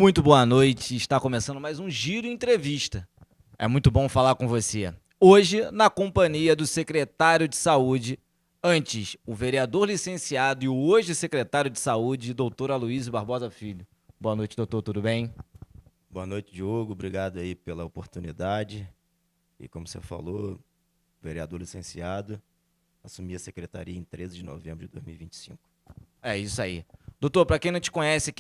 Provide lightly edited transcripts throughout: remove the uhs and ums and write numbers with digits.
Muito boa noite, está começando mais um Giro Entrevista. É muito bom falar com você. Hoje, na companhia do secretário de Saúde, antes o vereador licenciado e o hoje secretário de Saúde, doutor Aloysio Barbosa Filho. Boa noite, doutor, tudo bem? Boa noite, Diogo. Obrigado aí pela oportunidade. E como você falou, vereador licenciado, assumi a secretaria em 13 de novembro de 2025. É isso aí. Doutor, para quem não te conhece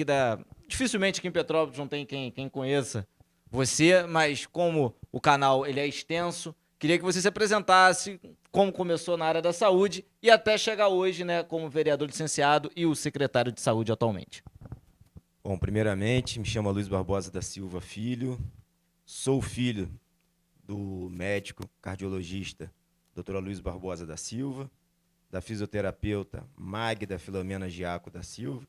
dificilmente aqui em Petrópolis não tem quem conheça você, mas como o canal ele é extenso, queria que você se apresentasse, como começou na área da saúde e até chegar hoje, né, como vereador licenciado e o secretário de saúde atualmente. Bom, primeiramente, me chamo Aloysio Barbosa da Silva Filho, sou filho do médico cardiologista Dr. Aloysio Barbosa da Silva, da fisioterapeuta Magda Filomena Giaco da Silva.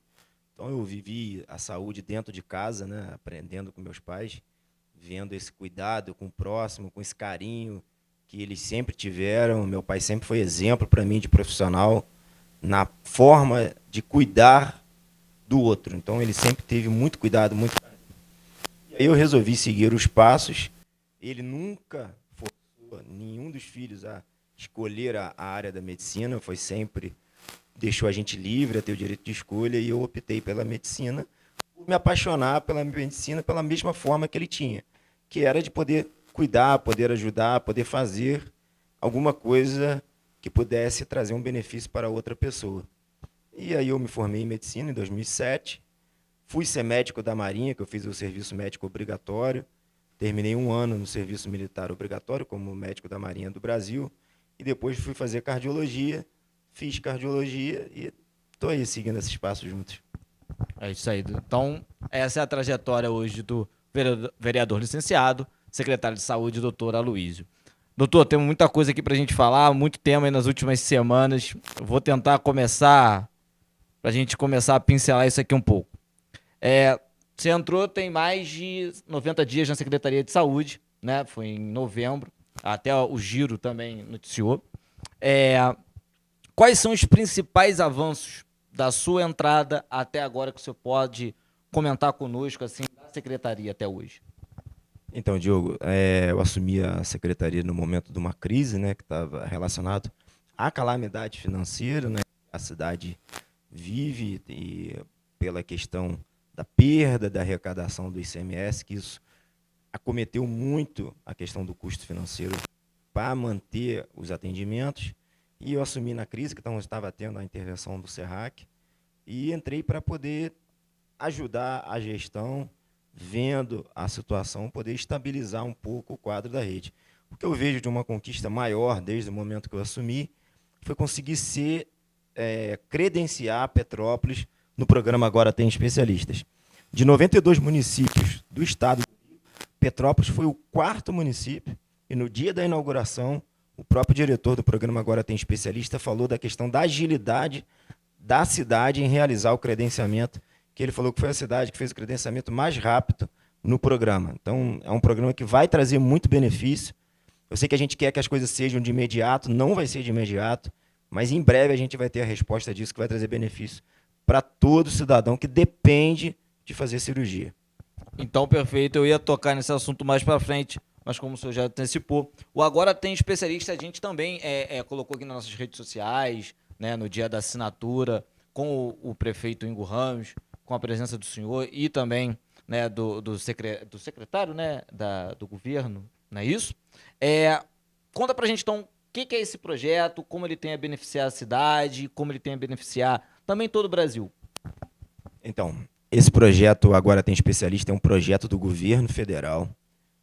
Então eu vivi a saúde dentro de casa, né, aprendendo com meus pais, vendo esse cuidado com o próximo, com esse carinho que eles sempre tiveram. Meu pai sempre foi exemplo para mim de profissional na forma de cuidar do outro. Então ele sempre teve muito cuidado, muito carinho. E aí eu resolvi seguir os passos. Ele nunca forçou nenhum dos filhos a escolher a área da medicina, foi sempre, deixou a gente livre a ter o direito de escolha, e eu optei pela medicina, por me apaixonar pela medicina pela mesma forma que ele tinha, que era de poder cuidar, poder ajudar, poder fazer alguma coisa que pudesse trazer um benefício para outra pessoa. E aí eu me formei em medicina em 2007, fui ser médico da Marinha, que eu fiz o serviço médico obrigatório, terminei 1 ano no serviço militar obrigatório como médico da Marinha do Brasil, e depois fui fazer cardiologia, fiz cardiologia e estou aí seguindo esses passos juntos. É isso aí. Então, essa é a trajetória hoje do vereador licenciado, secretário de saúde, doutor Aloysio. Doutor, temos muita coisa aqui para a gente falar, muito tema aí nas últimas semanas. Eu vou tentar começar, para a gente começar a pincelar isso aqui um pouco. Você entrou tem mais de 90 dias na Secretaria de Saúde, né? Foi em novembro, até o Giro também noticiou. Quais são os principais avanços da sua entrada até agora que você pode comentar conosco, assim, da Secretaria até hoje? Então, Diogo, eu assumi a secretaria no momento de uma crise, né, que estava relacionado à calamidade financeira, né, a cidade vive, e pela questão da perda da arrecadação do ICMS, que isso acometeu muito a questão do custo financeiro para manter os atendimentos, e eu assumi na crise, que então estava tendo a intervenção do SERRAC, e entrei para poder ajudar a gestão, vendo a situação, poder estabilizar um pouco o quadro da rede. O que eu vejo de uma conquista maior, desde o momento que eu assumi, foi conseguir credenciar Petrópolis no programa Agora Tem Especialistas. De 92 municípios do estado, Petrópolis foi o 4º município, e no dia da inauguração, o próprio diretor do programa Agora Tem Especialista falou da questão da agilidade da cidade em realizar o credenciamento, que ele falou que foi a cidade que fez o credenciamento mais rápido no programa. Então, é um programa que vai trazer muito benefício. Eu sei que a gente quer que as coisas sejam de imediato, não vai ser de imediato, mas em breve a gente vai ter a resposta disso, que vai trazer benefício para todo cidadão que depende de fazer cirurgia. Então, perfeito, eu ia tocar nesse assunto mais para frente, mas como o senhor já antecipou, o Agora Tem Especialista, a gente também colocou aqui nas nossas redes sociais, né, no dia da assinatura, com o prefeito Ingo Ramos, com a presença do senhor e também, né, do secretário, né, do governo, não é isso? Conta pra gente, então, o que é esse projeto, como ele tem a beneficiar a cidade, como ele tem a beneficiar também todo o Brasil. Então, esse projeto Agora Tem Especialista é um projeto do governo federal,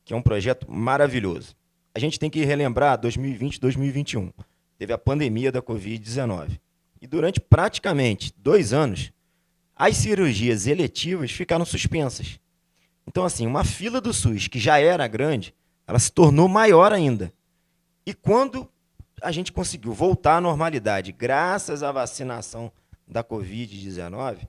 que é um projeto maravilhoso. A gente tem que relembrar 2020 e 2021. Teve a pandemia da Covid-19. E durante praticamente 2 anos, as cirurgias eletivas ficaram suspensas. Então, assim, uma fila do SUS, que já era grande, ela se tornou maior ainda. E quando a gente conseguiu voltar à normalidade, graças à vacinação da Covid-19,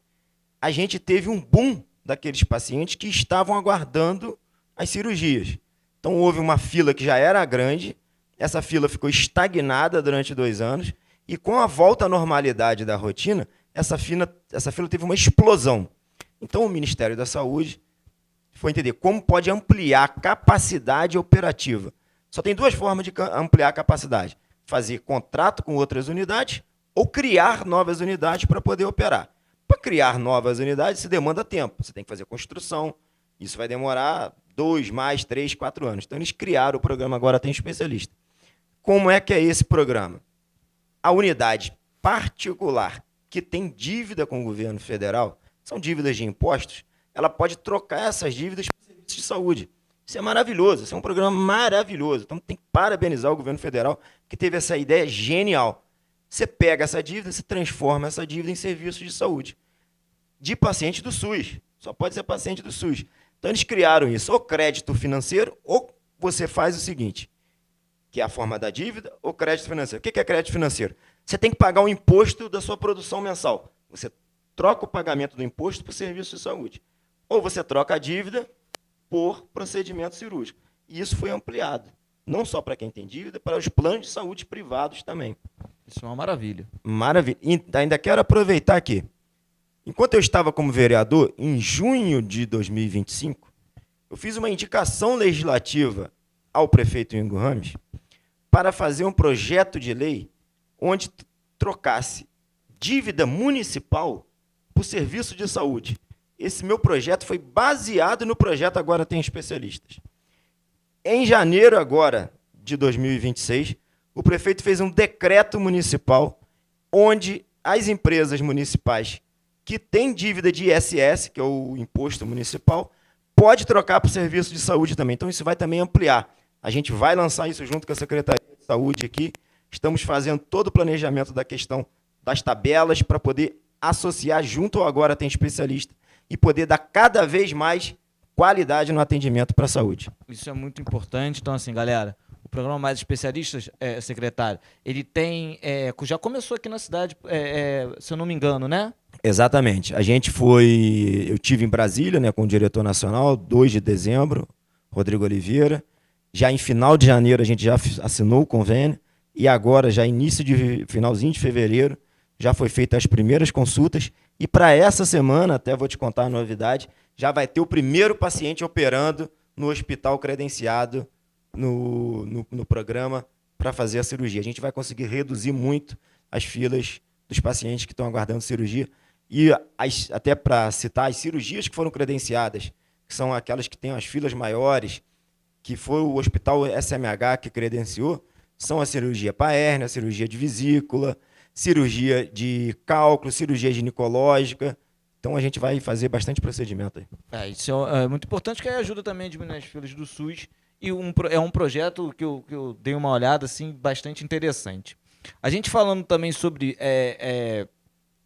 a gente teve um boom daqueles pacientes que estavam aguardando as cirurgias. Então, houve uma fila que já era grande, essa fila ficou estagnada durante 2 anos, e com a volta à normalidade da rotina, essa fila teve uma explosão. Então, o Ministério da Saúde foi entender como pode ampliar a capacidade operativa. Só tem duas formas de ampliar a capacidade: fazer contrato com outras unidades ou criar novas unidades para poder operar. Para criar novas unidades, se demanda tempo. Você tem que fazer construção. Isso vai demorar 2, mais 3, 4 anos. Então, eles criaram o programa Agora Tem Especialista. Como é que é esse programa? A unidade particular que tem dívida com o governo federal, são dívidas de impostos, ela pode trocar essas dívidas por serviços de saúde. Isso é maravilhoso, isso é um programa maravilhoso. Então, tem que parabenizar o governo federal que teve essa ideia genial. Você pega essa dívida, você transforma essa dívida em serviços de saúde. De paciente do SUS. Só pode ser paciente do SUS. Então, eles criaram isso, ou crédito financeiro, ou você faz o seguinte, que é a forma da dívida, ou crédito financeiro. O que é crédito financeiro? Você tem que pagar o imposto da sua produção mensal. Você troca o pagamento do imposto por serviço de saúde. Ou você troca a dívida por procedimento cirúrgico. E isso foi ampliado. Não só para quem tem dívida, para os planos de saúde privados também. Isso é uma maravilha. Maravilha. E ainda quero aproveitar aqui. Enquanto eu estava como vereador, em junho de 2025, eu fiz uma indicação legislativa ao prefeito Ingo Ramos para fazer um projeto de lei onde trocasse dívida municipal por serviço de saúde. Esse meu projeto foi baseado no projeto Agora Tem Especialistas. Em janeiro agora de 2026, o prefeito fez um decreto municipal onde as empresas municipais que têm dívida de ISS, que é o imposto municipal, pode trocar por serviço de saúde também. Então, isso vai também ampliar. A gente vai lançar isso junto com a Secretaria de Saúde aqui. Estamos fazendo todo o planejamento da questão das tabelas para poder associar junto ao Agora Tem Especialista e poder dar cada vez mais qualidade no atendimento para a saúde. Isso é muito importante. Então, assim, galera, o programa Mais Especialistas, secretário, ele tem... já começou aqui na cidade, se eu não me engano, né? Exatamente. Eu tive em Brasília, né, com o diretor nacional, 2 de dezembro, Rodrigo Oliveira. Já em final de janeiro a gente já assinou o convênio e agora, já finalzinho de fevereiro, já foi feitas as primeiras consultas e para essa semana, até vou te contar a novidade, já vai ter o primeiro paciente operando no hospital credenciado no programa para fazer a cirurgia. A gente vai conseguir reduzir muito as filas dos pacientes que estão aguardando cirurgia e até para citar as cirurgias que foram credenciadas, que são aquelas que têm as filas maiores, que foi o hospital SMH que credenciou, são a cirurgia para hérnia, a cirurgia de vesícula, cirurgia de cálculo, cirurgia ginecológica. Então, a gente vai fazer bastante procedimento aí. Isso é muito importante, que ajuda também a diminuir as filas do SUS. E é um projeto que eu dei uma olhada assim, bastante interessante. A gente falando também sobre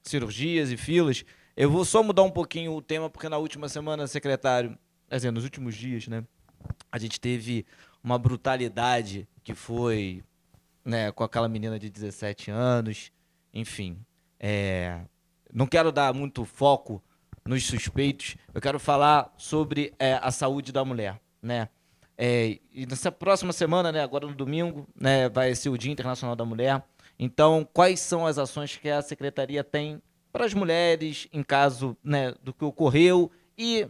cirurgias e filas, eu vou só mudar um pouquinho o tema, porque na última semana, secretário, nos últimos dias, né, a gente teve uma brutalidade que foi, né, com aquela menina de 17 anos, enfim. Não quero dar muito foco nos suspeitos, eu quero falar sobre a saúde da mulher, né? E nessa próxima semana, né, agora no domingo, né, vai ser o Dia Internacional da Mulher. Então, quais são as ações que a Secretaria tem para as mulheres em caso, né, do que ocorreu e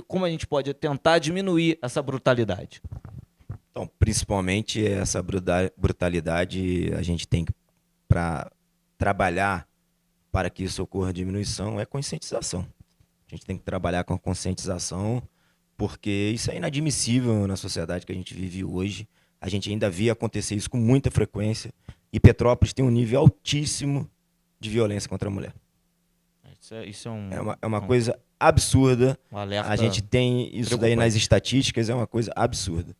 como a gente pode tentar diminuir essa brutalidade? Então, principalmente essa brutalidade, a gente tem que, para trabalhar para que isso ocorra diminuição, é conscientização. A gente tem que trabalhar com conscientização, porque isso é inadmissível na sociedade que a gente vive hoje. A gente ainda vê acontecer isso com muita frequência. E Petrópolis tem um nível altíssimo de violência contra a mulher. Isso é uma coisa absurda. Um alerta. A gente tem isso daí nas estatísticas, é uma coisa absurda.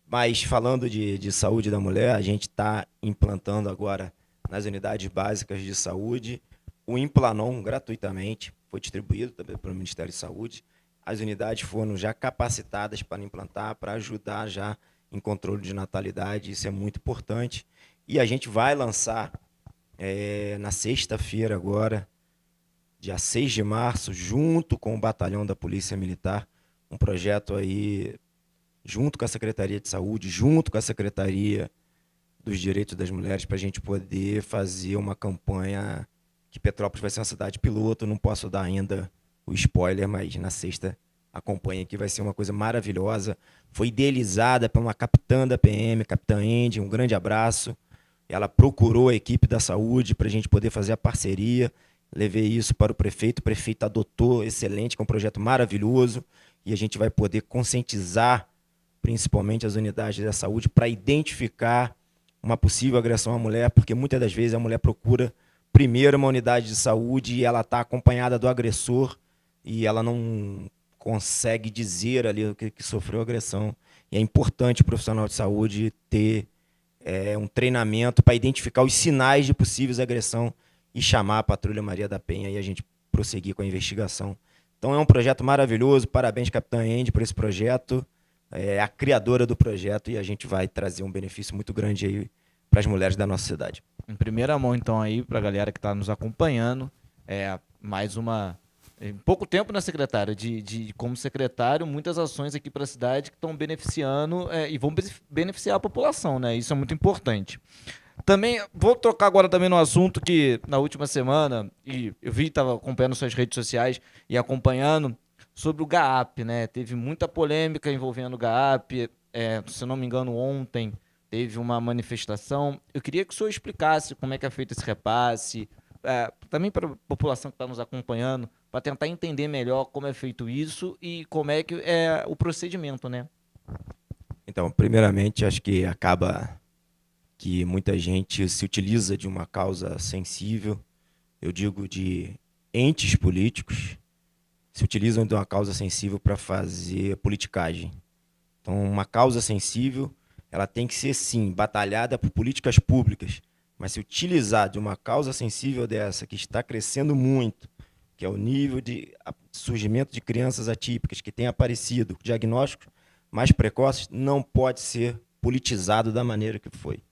Mas falando de saúde da mulher, a gente está implantando agora nas unidades básicas de saúde o Implanon gratuitamente, foi distribuído também pelo Ministério da Saúde. As unidades foram já capacitadas para implantar, para ajudar já em controle de natalidade, isso é muito importante. E a gente vai lançar na sexta-feira agora, dia 6 de março, junto com o Batalhão da Polícia Militar, um projeto aí, junto com a Secretaria de Saúde, junto com a Secretaria dos Direitos das Mulheres, para a gente poder fazer uma campanha que Petrópolis vai ser uma cidade piloto. Não posso dar ainda o spoiler, mas na sexta acompanhem aqui, vai ser uma coisa maravilhosa. Foi idealizada por uma capitã da PM, capitã Andy, um grande abraço. Ela procurou a equipe da saúde para a gente poder fazer a parceria. Levei isso para o prefeito adotou, excelente, que é um projeto maravilhoso, e a gente vai poder conscientizar, principalmente as unidades da saúde, para identificar uma possível agressão à mulher, porque muitas das vezes a mulher procura primeiro uma unidade de saúde e ela está acompanhada do agressor e ela não consegue dizer ali o que sofreu agressão. E é importante o profissional de saúde ter um treinamento para identificar os sinais de possíveis agressão e chamar a Patrulha Maria da Penha e a gente prosseguir com a investigação. Então é um projeto maravilhoso, parabéns, Capitã Andy, por esse projeto. É a criadora do projeto e a gente vai trazer um benefício muito grande aí para as mulheres da nossa cidade. Em primeira mão, então, aí, para a galera que está nos acompanhando, mais uma... Em pouco tempo, né, secretário? Como secretário, muitas ações aqui para a cidade que estão beneficiando e vão beneficiar a população, né? Isso é muito importante. Também, vou tocar agora também no assunto que, na última semana, e eu estava acompanhando suas redes sociais e acompanhando, sobre o GAAP, né? Teve muita polêmica envolvendo o GAAP. Se não me engano, ontem teve uma manifestação. Eu queria que o senhor explicasse como é que é feito esse repasse, também para a população que está nos acompanhando, para tentar entender melhor como é feito isso e como é que é o procedimento, né? Então, primeiramente, acho que acaba que muita gente se utiliza de uma causa sensível, eu digo de entes políticos, se utilizam de uma causa sensível para fazer politicagem. Então, uma causa sensível, ela tem que ser, sim, batalhada por políticas públicas, mas se utilizar de uma causa sensível dessa, que está crescendo muito, que é o nível de surgimento de crianças atípicas que têm aparecido, diagnósticos mais precoces, não pode ser politizado da maneira que foi.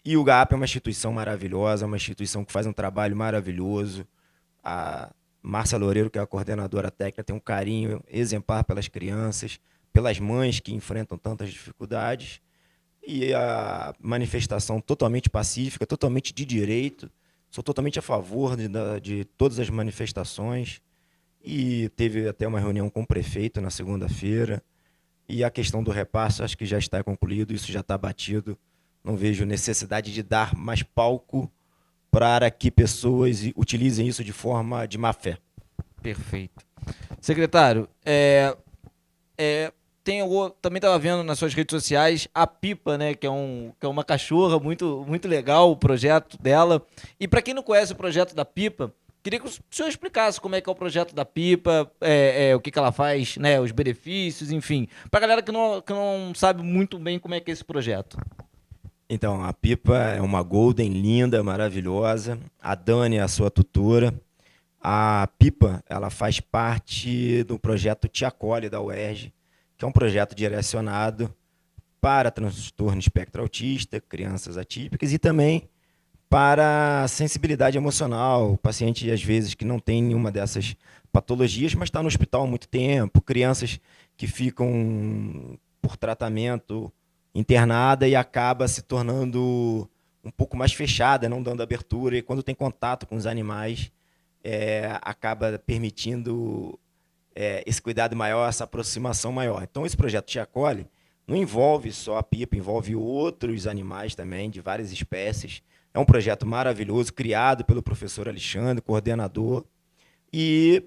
E o GAAP é uma instituição maravilhosa, uma instituição que faz um trabalho maravilhoso. A Márcia Loureiro, que é a coordenadora técnica, tem um carinho exemplar pelas crianças, pelas mães que enfrentam tantas dificuldades. E a manifestação totalmente pacífica, totalmente de direito. Sou totalmente a favor de todas as manifestações. E teve até uma reunião com o prefeito na segunda-feira. E a questão do repasse, acho que já está concluído, isso já está batido. Não vejo necessidade de dar mais palco para que pessoas utilizem isso de forma de má fé. Perfeito. Secretário, também estava vendo nas suas redes sociais a Pipa, né, que é uma cachorra muito, muito legal, o projeto dela. E para quem não conhece o projeto da Pipa, queria que o senhor explicasse como é que é o projeto da Pipa, o que ela faz, né, os benefícios, enfim. Para a galera que não sabe muito bem como é que é esse projeto. Então, a Pipa é uma Golden linda, maravilhosa. A Dani é a sua tutora. A Pipa, ela faz parte do projeto Te Acolhe da UERJ, que é um projeto direcionado para transtorno espectro autista, crianças atípicas e também para sensibilidade emocional. O paciente, às vezes, que não tem nenhuma dessas patologias, mas está no hospital há muito tempo. Crianças que ficam por tratamento internada e acaba se tornando um pouco mais fechada, não dando abertura, e quando tem contato com os animais, acaba permitindo esse cuidado maior, essa aproximação maior. Então, esse projeto Te Acolhe não envolve só a Pipa, envolve outros animais também, de várias espécies. É um projeto maravilhoso, criado pelo professor Alexandre, coordenador, e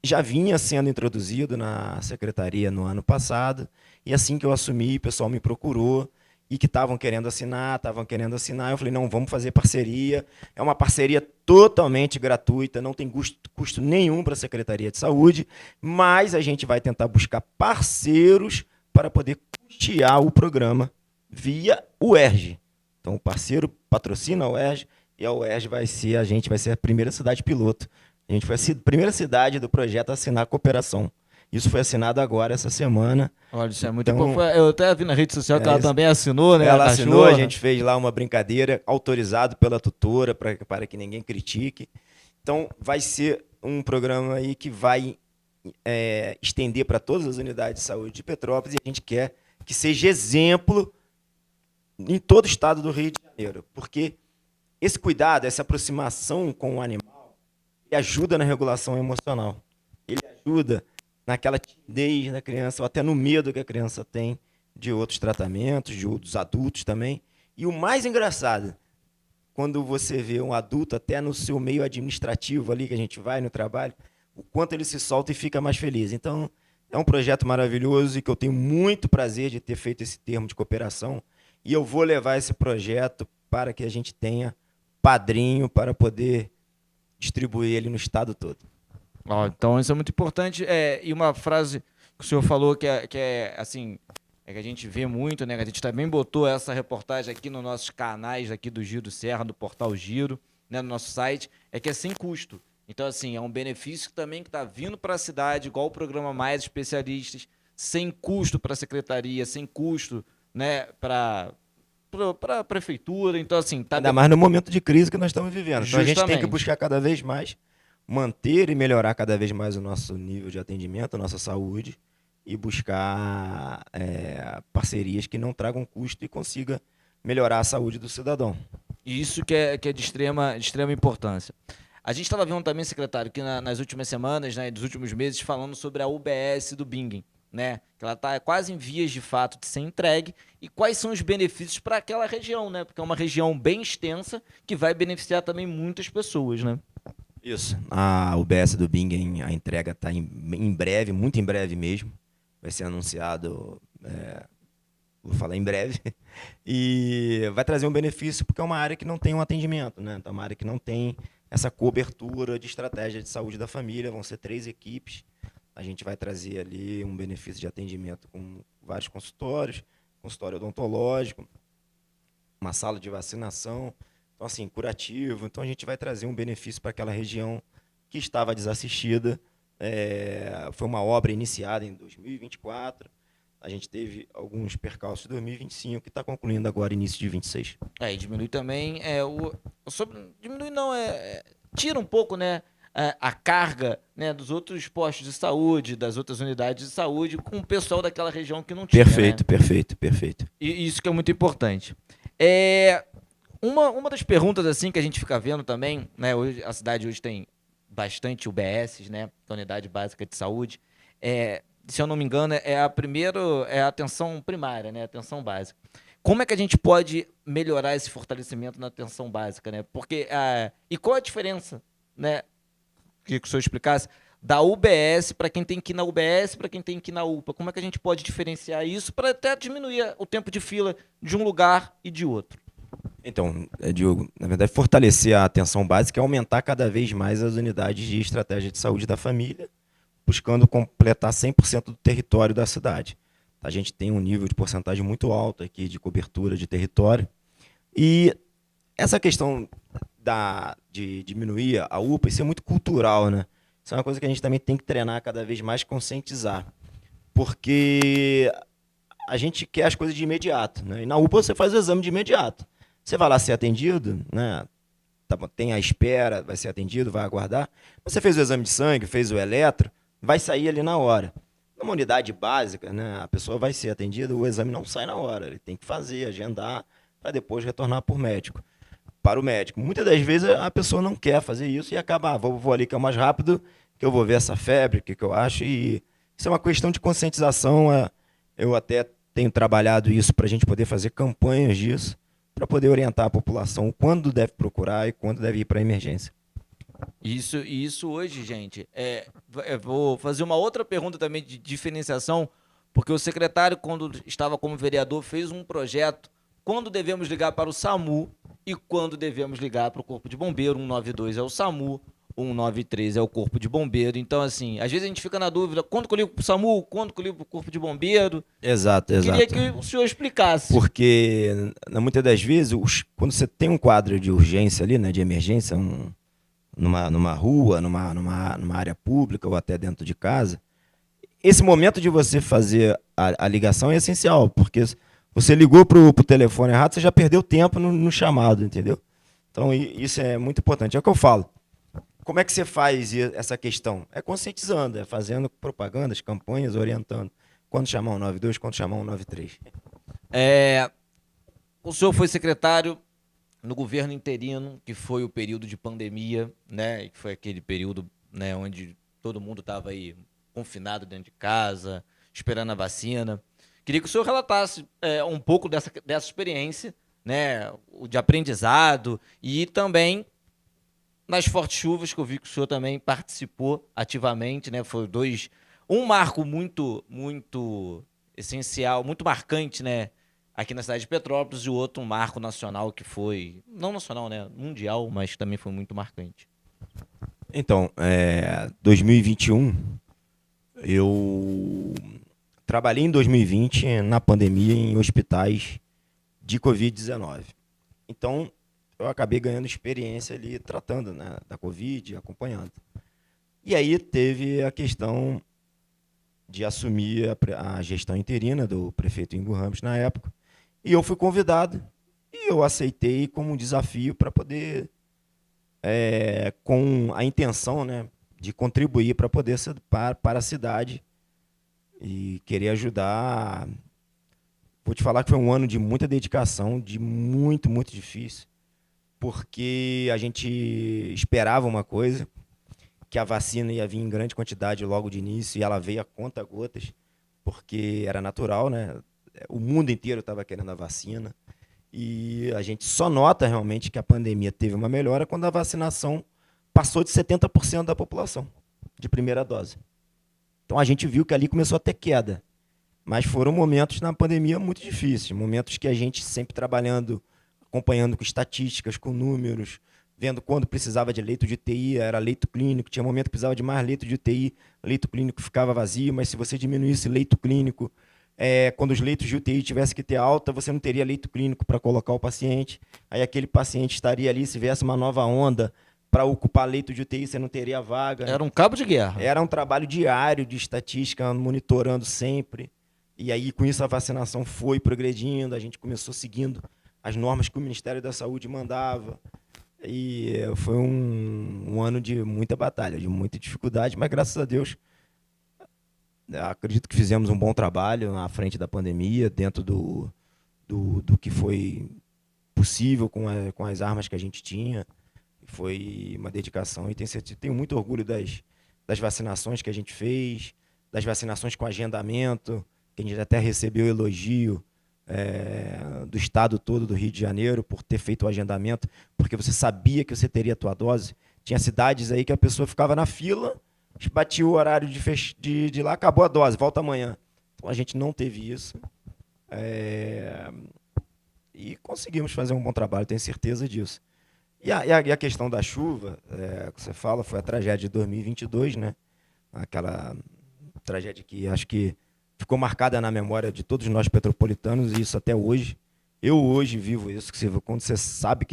já vinha sendo introduzido na secretaria no ano passado, e assim que eu assumi, o pessoal me procurou, e que estavam querendo assinar, eu falei, não, vamos fazer parceria, é uma parceria totalmente gratuita, não tem custo nenhum para a Secretaria de Saúde, mas a gente vai tentar buscar parceiros para poder custear o programa via UERJ. Então, o parceiro patrocina a UERJ, e a UERJ a gente vai ser a primeira cidade piloto. A gente foi a primeira cidade do projeto a assinar a cooperação. Isso foi assinado agora, essa semana. Olha, isso é muito bom. Eu até vi na rede social que ela também assinou, né? Ela assinou, a gente fez lá uma brincadeira, autorizado pela tutora, para que ninguém critique. Então, vai ser um programa aí que vai estender para todas as unidades de saúde de Petrópolis, e a gente quer que seja exemplo em todo o estado do Rio de Janeiro, porque esse cuidado, essa aproximação com o animal, ele ajuda na regulação emocional. Ele ajuda naquela timidez da criança, ou até no medo que a criança tem de outros tratamentos, de outros adultos também. E o mais engraçado, quando você vê um adulto até no seu meio administrativo ali, que a gente vai no trabalho, o quanto ele se solta e fica mais feliz. Então, é um projeto maravilhoso e que eu tenho muito prazer de ter feito esse termo de cooperação. E eu vou levar esse projeto para que a gente tenha padrinho para poder distribuir ele no estado todo. Então isso é muito importante. E uma frase que o senhor falou que é assim, que a gente vê muito, né? Que a gente também botou essa reportagem aqui nos nossos canais aqui do Giro Serra, do Portal Giro, né, no nosso site, que é sem custo. Então, assim, é um benefício também que está vindo para a cidade, igual o programa Mais Especialistas, sem custo para a secretaria, sem custo, né, para a prefeitura. Então, assim, tá Ainda mais no momento de crise que nós estamos vivendo. Então, a gente tem que Justamente. buscar cada vez mais manter e melhorar cada vez mais o nosso nível de atendimento, a nossa saúde, e buscar parcerias que não tragam custo e consiga melhorar a saúde do cidadão. Isso que é de extrema importância. A gente estava vendo também, secretário, que nas últimas semanas, né, dos últimos meses, falando sobre a UBS do Bingen, né? Que ela está quase em vias de fato de ser entregue. E quais são os benefícios para aquela região, né? Porque é uma região bem extensa que vai beneficiar também muitas pessoas, né? Isso. A UBS do Bingen, a entrega está em breve, muito em breve mesmo. Vai ser anunciado, vou falar em breve, e vai trazer um benefício porque é uma área que não tem um atendimento, né? Então, é uma área que não tem essa cobertura de estratégia de saúde da família. Vão ser 3 equipes. A gente vai trazer ali um benefício de atendimento com vários consultórios, consultório odontológico, uma sala de vacinação, então, assim, curativo. Então, a gente vai trazer um benefício para aquela região que estava desassistida. Foi uma obra iniciada em 2024. A gente teve alguns percalços em 2025, que está concluindo agora, início de 26. E diminui também, diminui não, tira um pouco, né, a carga, né, dos outros postos de saúde, das outras unidades de saúde, com o pessoal daquela região que não tinha, Perfeito, né? perfeito. E isso que é muito importante. Uma das perguntas assim que a gente fica vendo também, né, hoje, a cidade hoje tem bastante UBSs, né, que é a Unidade Básica de Saúde, se eu não me engano, é a atenção primária, né, a atenção básica. Como é que a gente pode melhorar esse fortalecimento na atenção básica, né? Porque, e qual a diferença, né, que o senhor explicasse, da UBS para quem tem que ir na UBS, para quem tem que ir na UPA? Como é que a gente pode diferenciar isso para até diminuir o tempo de fila de um lugar e de outro? Então, Diogo, na verdade, fortalecer a atenção básica é aumentar cada vez mais as unidades de estratégia de saúde da família, buscando completar 100% do território da cidade. A gente tem um nível de porcentagem muito alto aqui de cobertura de território. E essa questão de diminuir a UPA, isso é muito cultural, né? Isso é uma coisa que a gente também tem que treinar cada vez mais, conscientizar. Porque a gente quer as coisas de imediato, né? E na UPA você faz o exame de imediato. Você vai lá ser atendido, né? Tem a espera, vai ser atendido, vai aguardar. Você fez o exame de sangue, fez o eletro, vai sair ali na hora. Numa unidade básica, né, a pessoa vai ser atendida, o exame não sai na hora. Ele tem que fazer, agendar, para depois retornar para o médico. Muitas das vezes a pessoa não quer fazer isso e acaba, vou ali que é o mais rápido, que eu vou ver essa febre, o que eu acho. E isso é uma questão de conscientização. Eu até tenho trabalhado isso para a gente poder fazer campanhas disso, para poder orientar a população quando deve procurar e quando deve ir para a emergência. Isso hoje, gente, vou fazer uma outra pergunta também de diferenciação, porque o secretário, quando estava como vereador, fez um projeto, quando devemos ligar para o SAMU e quando devemos ligar para o Corpo de Bombeiro. 192 é o SAMU, 193 é o Corpo de Bombeiro. Então, assim, às vezes a gente fica na dúvida, quando que eu ligo para o SAMU, quando que eu ligo para o Corpo de Bombeiro? Exato. Queria que o senhor explicasse. Porque, muitas das vezes, quando você tem um quadro de urgência ali, né, de emergência, numa rua, numa área pública ou até dentro de casa, esse momento de você fazer a ligação é essencial, porque você ligou para o telefone errado, você já perdeu tempo no chamado, entendeu? Então, isso é muito importante. É o que eu falo. Como é que você faz essa questão? É conscientizando, é fazendo propagandas, campanhas, orientando. Quando chamar um 92, quando chamar um 93. O senhor foi secretário no governo interino, que foi o período de pandemia, né? Que foi aquele período, né, onde todo mundo estava aí confinado dentro de casa, esperando a vacina. Queria que o senhor relatasse um pouco dessa experiência, né, de aprendizado e também nas fortes chuvas, que eu vi que o senhor também participou ativamente, né? Foi um marco muito essencial, muito marcante, né? Aqui na cidade de Petrópolis, e o outro um marco nacional que foi, não nacional, né? Mundial, mas também foi muito marcante. Então, 2021, eu trabalhei em 2020 na pandemia em hospitais de Covid-19. Então, eu acabei ganhando experiência ali tratando, né, da Covid, acompanhando. E aí teve a questão de assumir a gestão interina do prefeito Ingo Ramos na época. E eu fui convidado e eu aceitei como um desafio para poder, com a intenção, né, de contribuir para poder para a cidade e querer ajudar. Vou te falar que foi um ano de muita dedicação, de muito difícil, porque a gente esperava uma coisa, que a vacina ia vir em grande quantidade logo de início, e ela veio a conta-gotas, porque era natural, né? O mundo inteiro estava querendo a vacina, e a gente só nota realmente que a pandemia teve uma melhora quando a vacinação passou de 70% da população de primeira dose. Então a gente viu que ali começou a ter queda, mas foram momentos na pandemia muito difíceis, momentos que a gente sempre trabalhando, acompanhando com estatísticas, com números, vendo quando precisava de leito de UTI, era leito clínico, tinha momento que precisava de mais leito de UTI, leito clínico ficava vazio, mas se você diminuísse leito clínico, quando os leitos de UTI tivesse que ter alta, você não teria leito clínico para colocar o paciente, aí aquele paciente estaria ali, se viesse uma nova onda para ocupar leito de UTI, você não teria vaga. Era um cabo de guerra. Era um trabalho diário de estatística, monitorando sempre, e aí com isso a vacinação foi progredindo, a gente começou seguindo as normas que o Ministério da Saúde mandava. E foi um ano de muita batalha, de muita dificuldade, mas graças a Deus, acredito que fizemos um bom trabalho na frente da pandemia, dentro do que foi possível com as armas que a gente tinha. Foi uma dedicação e tenho muito orgulho das vacinações que a gente fez, das vacinações com agendamento, que a gente até recebeu elogio do estado todo do Rio de Janeiro por ter feito o agendamento, porque você sabia que você teria a tua dose. Tinha cidades aí que a pessoa ficava na fila, batia o horário de lá, acabou a dose, volta amanhã. Então a gente não teve isso. E conseguimos fazer um bom trabalho, tenho certeza disso. E a questão da chuva, que você fala, foi a tragédia de 2022, né? Aquela tragédia que acho que ficou marcada na memória de todos nós petropolitanos, e isso até hoje. Eu hoje vivo isso, quando você sabe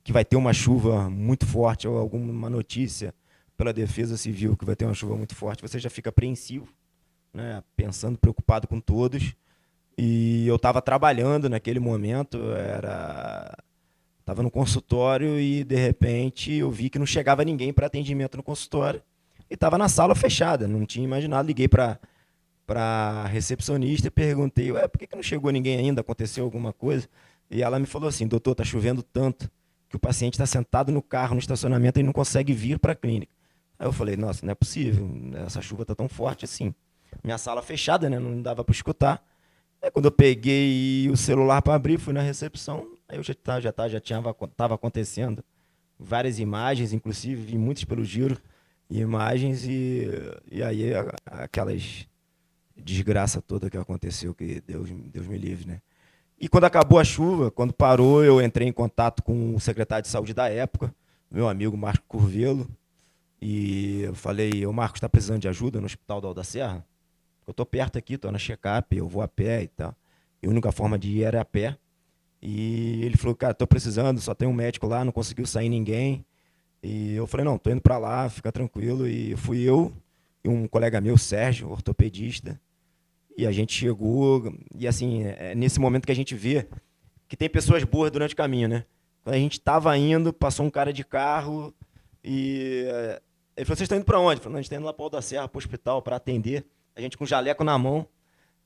que vai ter uma chuva muito forte, ou alguma notícia pela Defesa Civil que vai ter uma chuva muito forte, você já fica apreensivo, né? Pensando, preocupado com todos. E eu estava trabalhando naquele momento, estava no consultório e, de repente, eu vi que não chegava ninguém para atendimento no consultório. E estava na sala fechada, não tinha imaginado. Liguei para a recepcionista e perguntei, por que não chegou ninguém ainda? Aconteceu alguma coisa? E ela me falou assim, doutor, está chovendo tanto que o paciente está sentado no carro, no estacionamento, e não consegue vir para a clínica. Aí eu falei, nossa, não é possível, essa chuva está tão forte assim. Minha sala fechada, né, não dava para escutar. Aí quando eu peguei o celular para abrir, fui na recepção, aí eu já estava acontecendo várias imagens, inclusive vi muitas pelo giro, imagens, e aí aquelas desgraça toda que aconteceu, que Deus me livre, né? E quando acabou a chuva, quando parou, eu entrei em contato com o secretário de saúde da época, meu amigo Marco Curvelo, e eu falei, o Marcos, está precisando de ajuda no Hospital da Alda Serra? Eu estou perto aqui, estou na check-up, eu vou a pé e tal. E a única forma de ir era a pé. E ele falou, cara, estou precisando, só tem um médico lá, não conseguiu sair ninguém. E eu falei, não, estou indo para lá, fica tranquilo. E fui eu e um colega meu, Sérgio, ortopedista. E a gente chegou, e assim, nesse momento que a gente vê que tem pessoas boas durante o caminho, né? Quando a gente estava indo, passou um cara de carro e ele falou, vocês estão indo para onde? Eu falei, não, a gente está indo lá para o Alda Serra, para o hospital, para atender. A gente com jaleco na mão.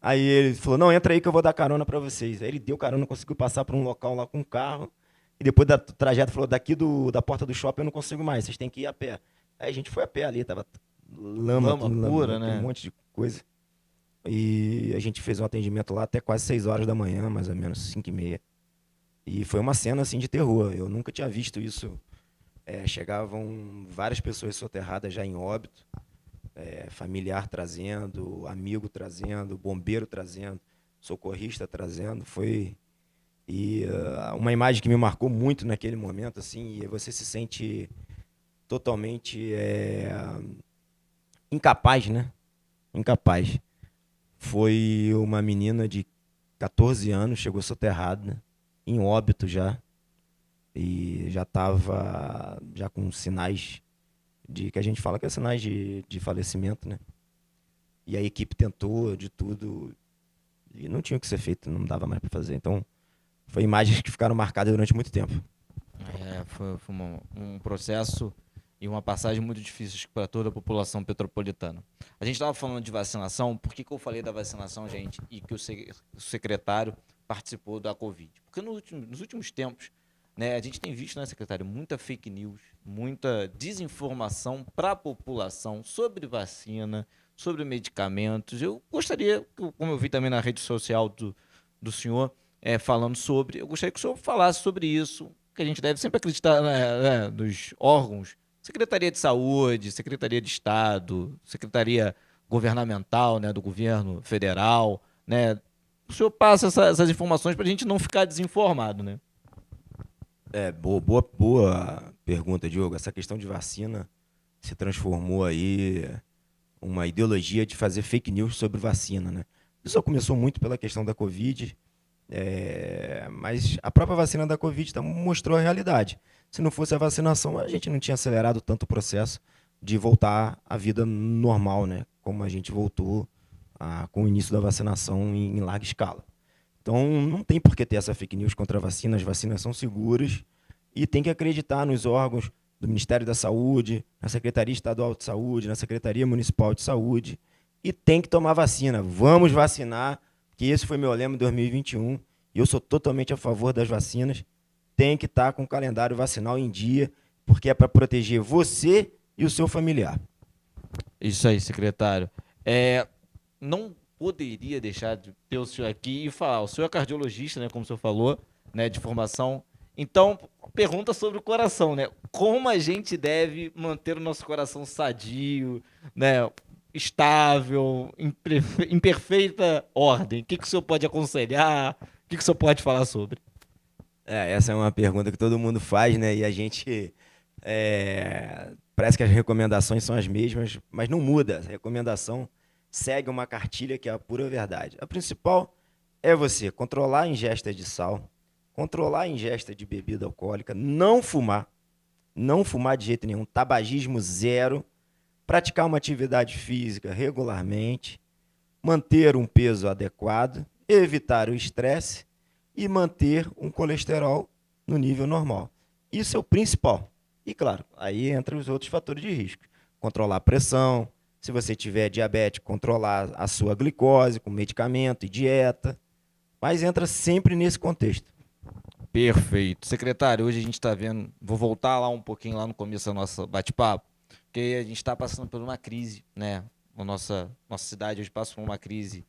Aí ele falou, não, entra aí que eu vou dar carona para vocês. Aí ele deu carona, conseguiu passar por um local lá com um carro. E depois do trajeto, falou, daqui da porta do shopping eu não consigo mais, vocês têm que ir a pé. Aí a gente foi a pé ali, estava lama, Lama pura, tem um né? monte de coisa. E a gente fez um atendimento lá até quase 6 horas da manhã, mais ou menos 5h30. E foi uma cena assim de terror. Eu nunca tinha visto isso. Chegavam várias pessoas soterradas já em óbito, familiar trazendo, amigo trazendo, bombeiro trazendo, socorrista trazendo. Foi uma imagem que me marcou muito naquele momento, assim, e você se sente totalmente incapaz, né? Incapaz. Foi uma menina de 14 anos, chegou soterrada, né? Em óbito já, e já estava já com sinais de que a gente fala que é sinais de falecimento, né? E a equipe tentou de tudo e não tinha o que ser feito, não dava mais para fazer. Então, foi imagens que ficaram marcadas durante muito tempo. Foi um processo e uma passagem muito difícil para toda a população petropolitana. A gente estava falando de vacinação, por que eu falei da vacinação, gente, e que o secretário participou da Covid? Porque nos últimos tempos, né, a gente tem visto, né, secretário, muita fake news, muita desinformação para a população sobre vacina, sobre medicamentos. Eu gostaria, como eu vi também na rede social do senhor, falando sobre, eu gostaria que o senhor falasse sobre isso, que a gente deve sempre acreditar, né, nos órgãos, Secretaria de Saúde, Secretaria de Estado, Secretaria Governamental, né, do governo federal, né? O senhor passa essas informações para a gente não ficar desinformado, né? Boa pergunta, Diogo. Essa questão de vacina se transformou aí uma ideologia de fazer fake news sobre vacina, né? Isso começou muito pela questão da Covid, mas a própria vacina da Covid mostrou a realidade. Se não fosse a vacinação, a gente não tinha acelerado tanto o processo de voltar à vida normal, né? Como a gente voltou com o início da vacinação em larga escala. Então, não tem por que ter essa fake news contra a vacina. As vacinas são seguras e tem que acreditar nos órgãos do Ministério da Saúde, na Secretaria Estadual de Saúde, na Secretaria Municipal de Saúde e tem que tomar vacina. Vamos vacinar, que esse foi meu lema em 2021 e eu sou totalmente a favor das vacinas. Tem que estar com o calendário vacinal em dia, porque é para proteger você e o seu familiar. Isso aí, secretário. Não poderia deixar de ter o senhor aqui e falar. O senhor é cardiologista, né, como o senhor falou, né, de formação. Então, pergunta sobre o coração, né? Como a gente deve manter o nosso coração sadio, né, estável, em perfeita ordem? O que o senhor pode aconselhar? O que o senhor pode falar sobre? Essa é uma pergunta que todo mundo faz, né? E a gente parece que as recomendações são as mesmas, mas não muda. A recomendação segue uma cartilha que é a pura verdade. A principal é você controlar a ingesta de sal, controlar a ingesta de bebida alcoólica, não fumar de jeito nenhum, tabagismo zero, praticar uma atividade física regularmente, manter um peso adequado, evitar o estresse e manter um colesterol no nível normal. Isso é o principal. E claro, aí entra os outros fatores de risco. Controlar a pressão, se você tiver diabetes, controlar a sua glicose com medicamento e dieta. Mas entra sempre nesse contexto. Perfeito. Secretário, hoje a gente está vendo, vou voltar lá um pouquinho lá no começo da nossa bate-papo, porque a gente está passando por uma crise, né? A nossa cidade hoje passa por uma crise,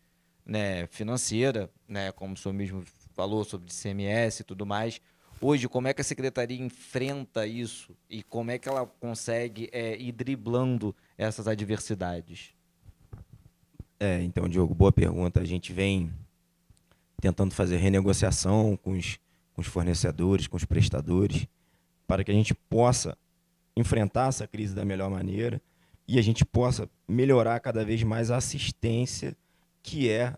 né, financeira, né, como o senhor mesmo falou sobre ICMS e tudo mais. Hoje, como é que a secretaria enfrenta isso e como é que ela consegue ir driblando essas adversidades? Então, Diogo, boa pergunta. A gente vem tentando fazer renegociação com os fornecedores, com os prestadores, para que a gente possa enfrentar essa crise da melhor maneira e a gente possa melhorar cada vez mais a assistência que é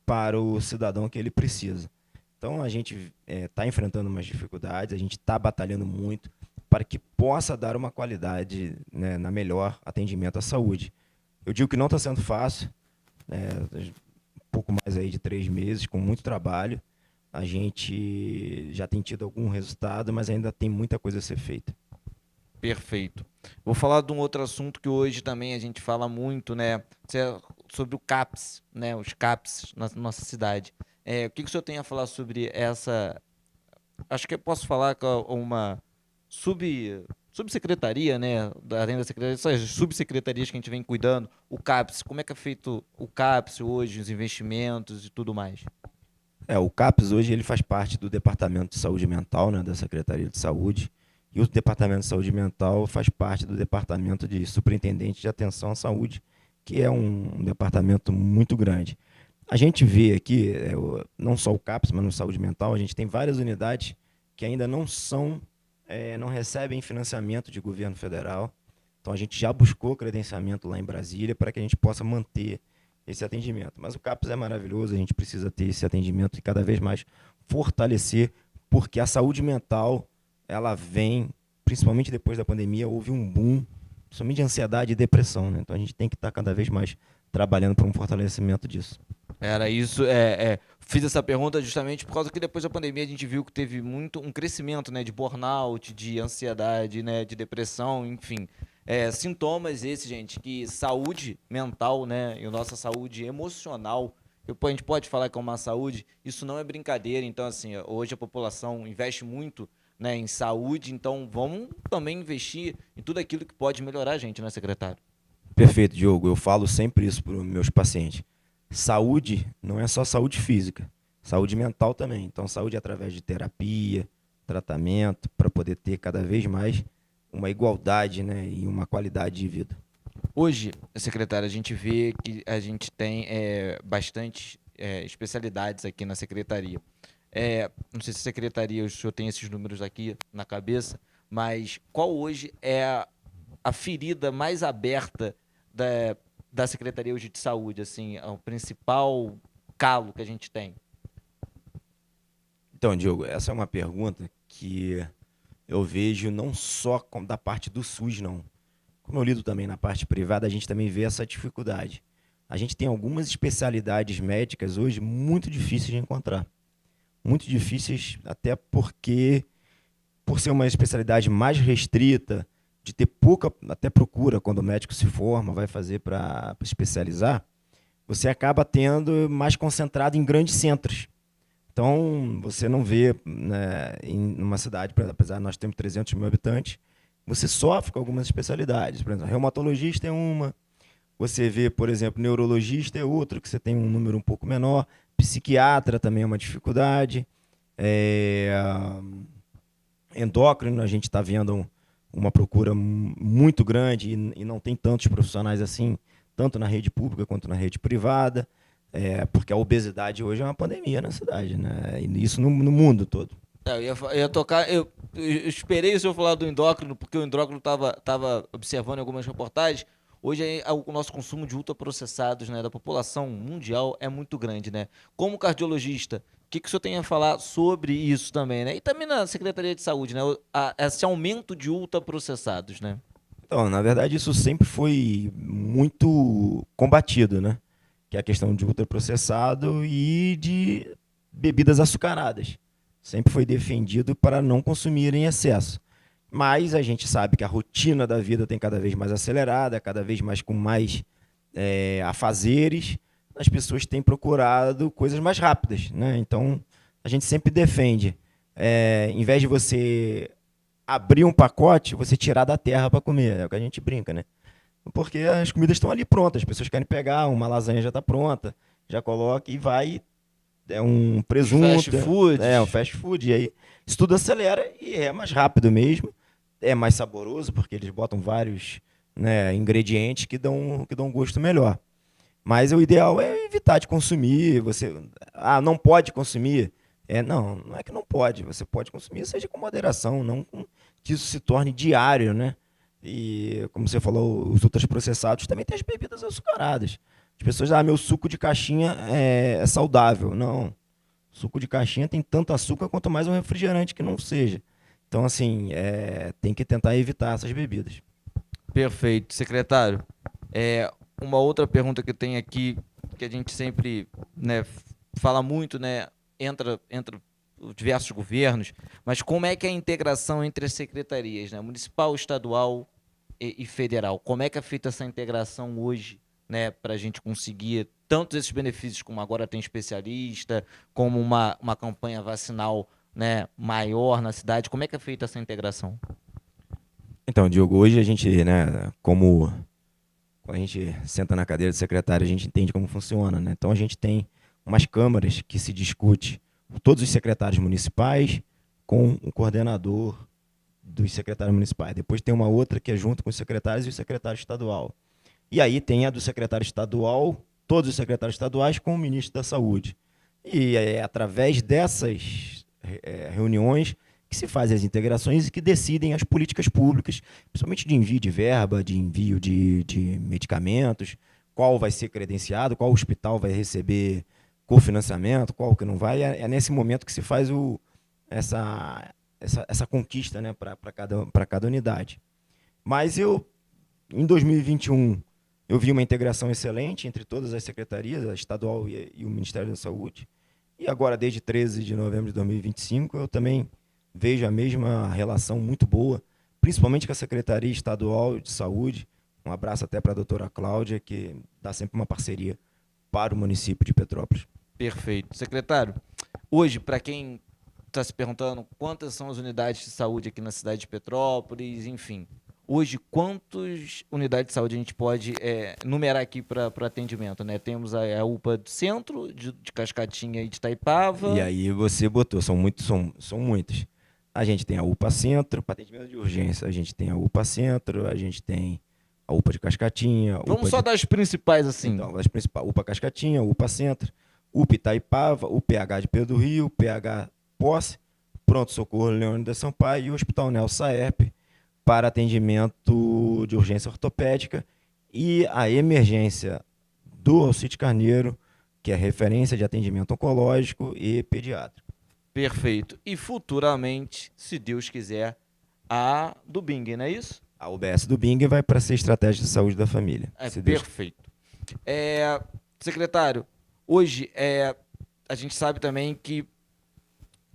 para o cidadão que ele precisa. Então, a gente está enfrentando umas dificuldades, a gente está batalhando muito para que possa dar uma qualidade, né, na melhor atendimento à saúde. Eu digo que não está sendo fácil, um pouco mais aí de 3 meses, com muito trabalho. A gente já tem tido algum resultado, mas ainda tem muita coisa a ser feita. Perfeito. Vou falar de um outro assunto que hoje também a gente fala muito, né? Sobre o CAPS, né? Os CAPS na nossa cidade. O que o senhor tem a falar sobre essa? Acho que eu posso falar com uma sub subsecretaria, né, além da secretaria, essas subsecretarias que a gente vem cuidando, o CAPS, como é que é feito o CAPS hoje, os investimentos e tudo mais? O CAPS hoje ele faz parte do Departamento de Saúde Mental, né, da Secretaria de Saúde, e o Departamento de Saúde Mental faz parte do Departamento de Superintendente de Atenção à Saúde, que é um departamento muito grande. A gente vê aqui, não só o CAPS, mas no Saúde Mental, a gente tem várias unidades que ainda não recebem financiamento de governo federal. Então a gente já buscou credenciamento lá em Brasília para que a gente possa manter esse atendimento. Mas o CAPS é maravilhoso, a gente precisa ter esse atendimento e cada vez mais fortalecer, porque a saúde mental, ela vem, principalmente depois da pandemia, houve um boom, principalmente de ansiedade e depressão, né? Então a gente tem que estar cada vez mais trabalhando para um fortalecimento disso. Era isso, fiz essa pergunta justamente por causa que depois da pandemia a gente viu que teve muito um crescimento, né, de burnout, de ansiedade, né, de depressão, enfim. Sintomas esses, gente, que saúde mental, né, e a nossa saúde emocional, a gente pode falar que é uma saúde, isso não é brincadeira, então assim, hoje a população investe muito, né, em saúde, então vamos também investir em tudo aquilo que pode melhorar a gente, né, secretário? Perfeito, Diogo. Eu falo sempre isso para os meus pacientes. Saúde não é só saúde física, saúde mental também. Então, saúde através de terapia, tratamento, para poder ter cada vez mais uma igualdade, né, e uma qualidade de vida. Hoje, secretário, a gente vê que a gente tem bastante especialidades aqui na secretaria. Não sei se a secretaria, o senhor tem esses números aqui na cabeça, mas qual hoje é a ferida mais aberta da Secretaria hoje de Saúde, assim, é o principal calo que a gente tem? Então, Diogo, essa é uma pergunta que eu vejo não só da parte do SUS, não. Como eu lido também na parte privada, a gente também vê essa dificuldade. A gente tem algumas especialidades médicas hoje muito difíceis de encontrar. Muito difíceis, até porque, por ser uma especialidade mais restrita, de ter pouca até procura quando o médico se forma, vai fazer para especializar, você acaba tendo mais concentrado em grandes centros. Então, você não vê, né, em uma cidade, apesar de nós termos 300 mil habitantes, você sofre com algumas especialidades. Por exemplo, reumatologista é uma, você vê, por exemplo, neurologista é outra, que você tem um número um pouco menor, psiquiatra também é uma dificuldade, é, endócrino, a gente está vendo uma procura muito grande e não tem tantos profissionais assim, tanto na rede pública quanto na rede privada, porque a obesidade hoje é uma pandemia na cidade, né? E isso no mundo todo. Eu esperei o senhor falar do endócrino, porque o endócrino estava observando em algumas reportagens. Hoje o nosso consumo de ultraprocessados, né, da população mundial é muito grande, né? Como cardiologista, o que o senhor tem a falar sobre isso também, né? E também na Secretaria de Saúde, né? Esse aumento de ultraprocessados, né? Então, na verdade, isso sempre foi muito combatido, né? Que é a questão de ultraprocessado e de bebidas açucaradas. Sempre foi defendido para não consumir em excesso. Mas a gente sabe que a rotina da vida tem cada vez mais acelerada, cada vez mais com mais afazeres. As pessoas têm procurado coisas mais rápidas, né? Então, a gente sempre defende, em vez de você abrir um pacote, você tirar da terra para comer. É o que a gente brinca, né? Porque as comidas estão ali prontas, as pessoas querem pegar, uma lasanha já está pronta, já coloca e vai, um presunto, Fast food. Um fast food, e aí isso tudo acelera e é mais rápido mesmo, é mais saboroso, porque eles botam vários, né, ingredientes que dão um gosto melhor. Mas o ideal é evitar de consumir, você, não pode consumir, não é que não pode, você pode consumir, seja com moderação, não que isso se torne diário, né? E, como você falou, os ultraprocessados também tem as bebidas açucaradas. As pessoas, meu suco de caixinha é saudável. Não, suco de caixinha tem tanto açúcar quanto mais um refrigerante que não seja. Então, assim, tem que tentar evitar essas bebidas. Perfeito. Secretário, uma outra pergunta que eu tenho aqui, que a gente sempre, né, fala muito, né, entra diversos governos, mas como é que é a integração entre as secretarias, né, municipal, estadual e federal? Como é que é feita essa integração hoje, né, para a gente conseguir tantos esses benefícios, como agora tem especialista, como uma campanha vacinal, né, maior na cidade? Como é que é feita essa integração? Então, Diogo, hoje a gente, né, como quando a gente senta na cadeira de secretário, a gente entende como funciona, né? Então a gente tem umas câmaras que se discute todos os secretários municipais com o coordenador dos secretários municipais. Depois tem uma outra que é junto com os secretários e o secretário estadual. E aí tem a do secretário estadual, todos os secretários estaduais com o ministro da Saúde. E é através dessas reuniões que se fazem as integrações e que decidem as políticas públicas, principalmente de envio de verba, de envio de medicamentos, qual vai ser credenciado, qual hospital vai receber cofinanciamento, qual que não vai. É nesse momento que se faz essa conquista, né, para cada unidade. Mas em 2021, eu vi uma integração excelente entre todas as secretarias, a estadual e o Ministério da Saúde. E agora, desde 13 de novembro de 2025, eu também vejo a mesma relação muito boa, principalmente com a Secretaria Estadual de Saúde. Um abraço até para a doutora Cláudia, que dá sempre uma parceria para o município de Petrópolis. Perfeito. Secretário, hoje, para quem está se perguntando quantas são as unidades de saúde aqui na cidade de Petrópolis, enfim, hoje quantas unidades de saúde a gente pode numerar aqui para atendimento, né? Temos a UPA do Centro, de Cascatinha e de Itaipava. E aí você botou, são muitas. A gente tem a UPA Centro, para atendimento de urgência, a gente tem a UPA Centro, a gente tem a UPA de Cascatinha. Vamos só das principais, assim. Então, das principais, UPA Cascatinha, UPA Centro, UPA Itaipava, o PH de Pedro do Rio, PH Posse, Pronto Socorro Leônidas Sampaio e o Hospital Nelson Saerp para atendimento de urgência ortopédica e a emergência do Alcide Carneiro, que é referência de atendimento oncológico e pediátrico. Perfeito. E futuramente, se Deus quiser, a do Bing, não é isso? A UBS do Bing vai para ser estratégia de saúde da família. Perfeito. Secretário, hoje a gente sabe também que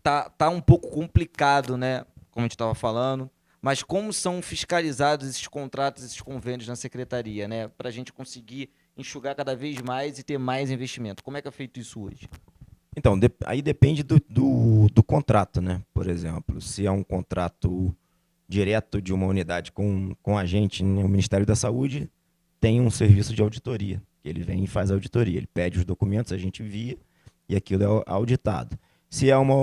tá um pouco complicado, né? Como a gente estava falando, mas como são fiscalizados esses contratos, esses convênios na secretaria, né? Para a gente conseguir enxugar cada vez mais e ter mais investimento. Como é que é feito isso hoje? Então, aí depende do contrato, né? Por exemplo, se é um contrato direto de uma unidade com a gente, né? O Ministério da Saúde tem um serviço de auditoria. Ele vem e faz a auditoria. Ele pede os documentos, a gente envia e aquilo é auditado. Se é uma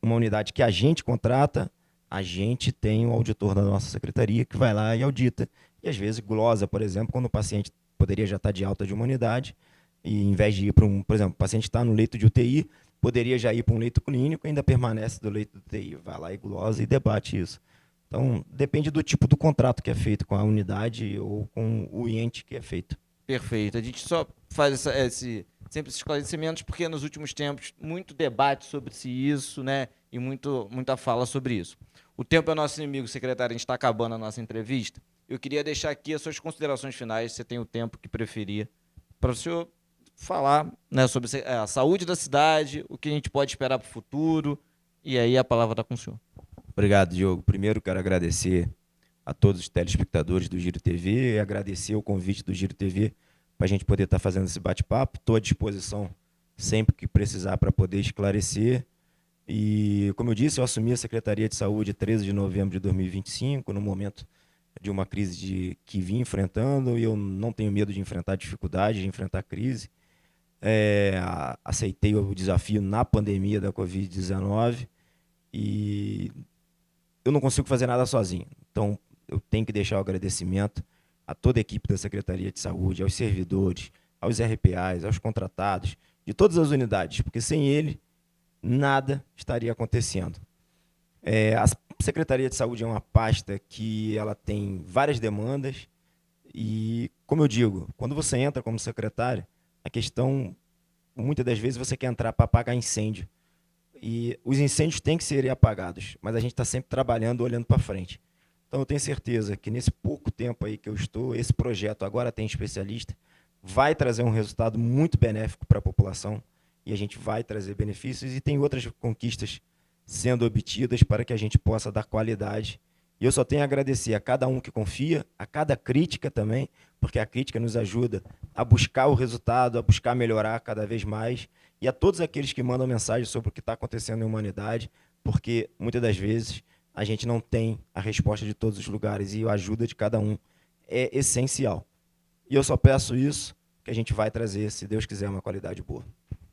unidade que a gente contrata, a gente tem um auditor da nossa secretaria que vai lá e audita. E às vezes glosa, por exemplo, quando o paciente poderia já estar de alta de uma unidade, e em vez de ir para por exemplo, o paciente está no leito de UTI, poderia já ir para um leito clínico e ainda permanece do leito de UTI. Vai lá e glosa e debate isso. Então, depende do tipo do contrato que é feito com a unidade ou com o ente que é feito. Perfeito. A gente só faz sempre esses esclarecimentos porque nos últimos tempos muito debate sobre isso, né? E muita fala sobre isso. O tempo é nosso inimigo, secretário. A gente está acabando a nossa entrevista. Eu queria deixar aqui as suas considerações finais. Você tem o tempo que preferir para o senhor falar, né, sobre a saúde da cidade, o que a gente pode esperar para o futuro. E aí a palavra está com o senhor. Obrigado, Diogo. Primeiro, quero agradecer a todos os telespectadores do Giro TV e agradecer o convite do Giro TV para a gente poder estar fazendo esse bate-papo. Estou à disposição sempre que precisar para poder esclarecer. E, como eu disse, eu assumi a Secretaria de Saúde 13 de novembro de 2025, no momento de uma crise que vim enfrentando, e eu não tenho medo de enfrentar dificuldade, de enfrentar crise. Aceitei o desafio na pandemia da Covid-19 e eu não consigo fazer nada sozinho. Então, eu tenho que deixar o agradecimento a toda a equipe da Secretaria de Saúde, aos servidores, aos RPAs, aos contratados, de todas as unidades, porque sem ele, nada estaria acontecendo. A Secretaria de Saúde é uma pasta que ela tem várias demandas e, como eu digo, quando você entra como secretário, a questão, muitas das vezes, você quer entrar para apagar incêndio. E os incêndios têm que ser apagados, mas a gente está sempre trabalhando, olhando para frente. Então, eu tenho certeza que nesse pouco tempo aí que eu estou, esse projeto Agora Tem Especialista vai trazer um resultado muito benéfico para a população e a gente vai trazer benefícios e tem outras conquistas sendo obtidas para que a gente possa dar qualidade. E eu só tenho a agradecer a cada um que confia, a cada crítica também, porque a crítica nos ajuda a buscar o resultado, a buscar melhorar cada vez mais, e a todos aqueles que mandam mensagem sobre o que está acontecendo na humanidade, porque muitas das vezes a gente não tem a resposta de todos os lugares e a ajuda de cada um é essencial. E eu só peço isso, que a gente vai trazer, se Deus quiser, uma qualidade boa.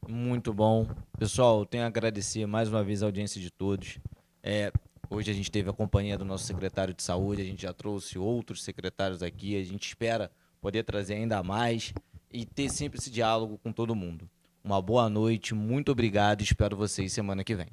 Muito bom. Pessoal, eu tenho a agradecer mais uma vez a audiência de todos. Hoje a gente teve a companhia do nosso secretário de saúde, a gente já trouxe outros secretários aqui, a gente espera poder trazer ainda mais e ter sempre esse diálogo com todo mundo. Uma boa noite, muito obrigado e espero vocês semana que vem.